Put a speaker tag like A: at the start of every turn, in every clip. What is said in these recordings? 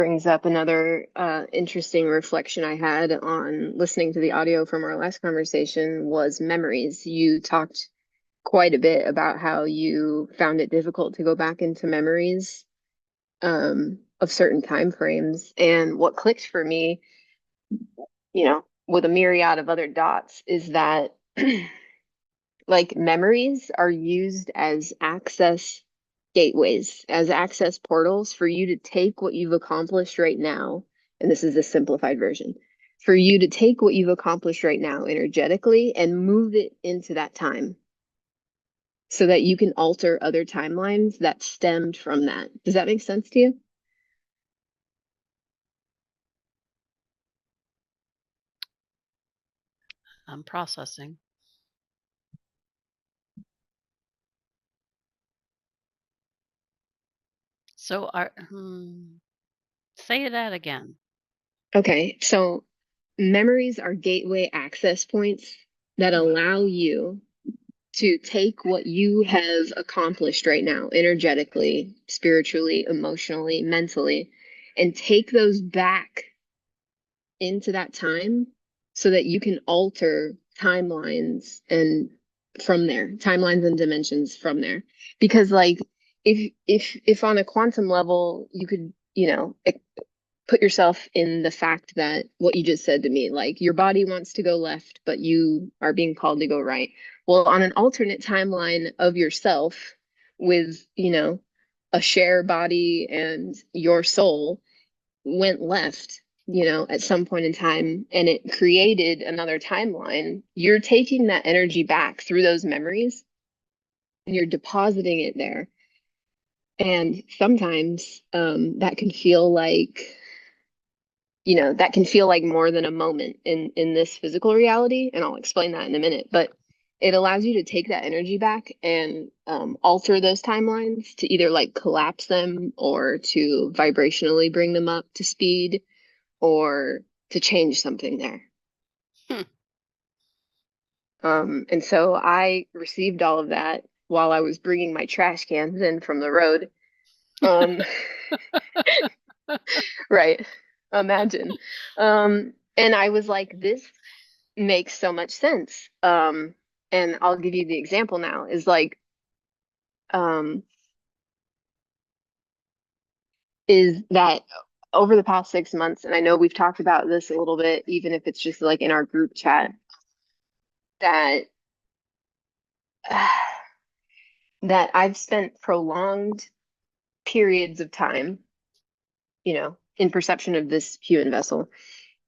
A: Brings up another interesting reflection I had on listening to the audio from our last conversation was memories. You talked quite a bit about how you found it difficult to go back into memories of certain time frames. And what clicked for me, with a myriad of other dots, is that like memories are used as access gateways, as access portals for you to take what you've accomplished right now. And this is a simplified version for you to take what you've accomplished right now energetically and move it into that time so that you can alter other timelines that stemmed from that. Does that make sense to you?
B: I'm processing. So, say that again.
A: Okay, so memories are gateway access points that
B: Mhm.
A: allow you to take what you have accomplished right now, energetically, spiritually, emotionally, mentally, and take those back into that time so that you can alter timelines and from there, timelines and dimensions from there. Because like if on a quantum level you could, put yourself in the fact that what you just said to me, like your body wants to go left, but you are being called to go right. Well, on an alternate timeline of yourself with, a share body and your soul went left, at some point in time, and it created another timeline, you're taking that energy back through those memories and you're depositing it there. And sometimes that can feel like that can feel like more than a moment in this physical reality, and I'll explain that in a minute. But it allows you to take that energy back and alter those timelines to either like collapse them or to vibrationally bring them up to speed or to change something there.
B: Hmm.
A: And so I received all of that while I was bringing my trash cans in from the road. Um, right. Imagine. And I was like, this makes so much sense. And I'll give you the example now is like, um, is that over the past 6 months, and I know we've talked about this a little bit, even if it's just like in our group chat, that that I've spent prolonged periods of time, in perception of this human vessel,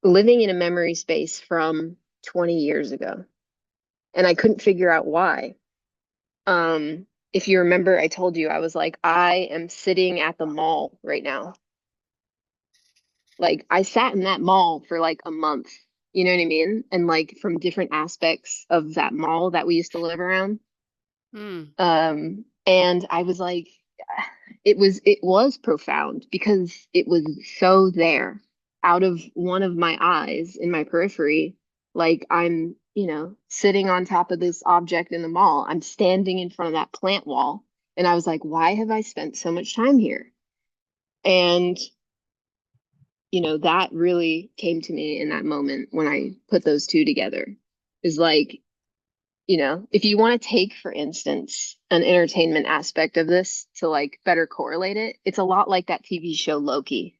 A: living in a memory space from 20 years ago. And I couldn't figure out why. If you remember, I told you I was like, I am sitting at the mall right now. Like I sat in that mall for like a month. You know what I mean? And like from different aspects of that mall that we used to live around.
B: Hmm.
A: And I was like, it was profound because it was so there out of one of my eyes in my periphery. Like I'm, sitting on top of this object in the mall. I'm standing in front of that plant wall. And I was like, why have I spent so much time here? And, that really came to me in that moment when I put those two together. Is like, if you want to take, for instance, an entertainment aspect of this to like better correlate it, it's a lot like that TV show Loki,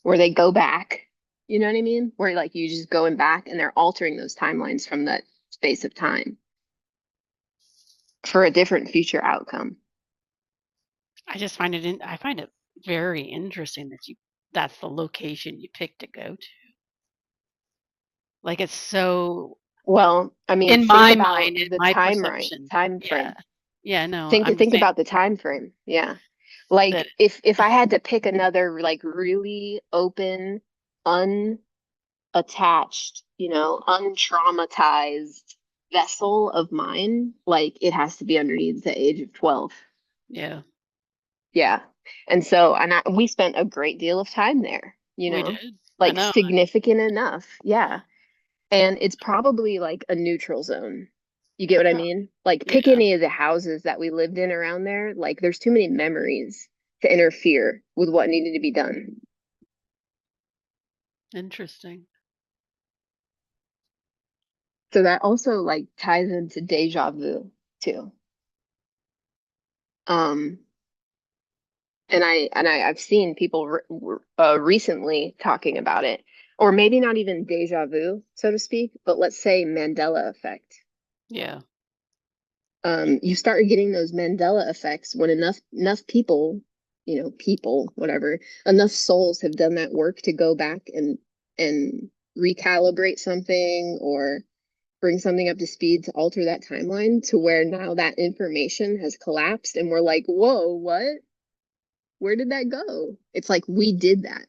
A: where they go back. You know what I mean? Where like you just going back and they're altering those timelines from that space of time for a different future outcome.
B: I find it very interesting that that's the location you picked to go to. Like it's so
A: Well, I mean,
B: in
A: think
B: my
A: about
B: mind, in
A: the
B: my perception.
A: time
B: Yeah.
A: frame.
B: Yeah, no,
A: Think
B: I'm
A: think
B: saying
A: about the time frame. Yeah.
B: that
A: Like if I had to pick another like really open, attached, untraumatized vessel of mine, like it has to be underneath the age of 12.
B: yeah,
A: Yeah. And so, we spent a great deal of time there,
B: we did. I
A: like
B: know.
A: significant enough. Yeah. And it's probably like a neutral zone. You get what I
B: Oh,
A: mean? Like pick
B: yeah.
A: any of the houses that we lived in around there. Like there's too many memories. to interfere with what needed to be done.
B: Interesting.
A: So that also like ties into deja vu too. Um, I've seen people recently talking about it, or maybe not even deja vu, so to speak, but let's say Mandela effect.
B: Yeah.
A: You start getting those Mandela effects when enough people, people, whatever, enough souls have done that work to go back and recalibrate something or bring something up to speed to alter that timeline to where now that information has collapsed and we're like, whoa, what? Where did that go? It's like we did that.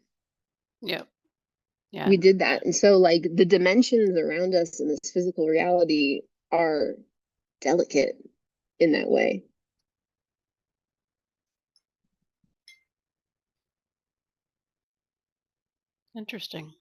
B: Yep. Yeah.
A: We did
B: Yeah.
A: that. And so like the dimensions around us in this physical reality are delicate in that way.
B: Interesting.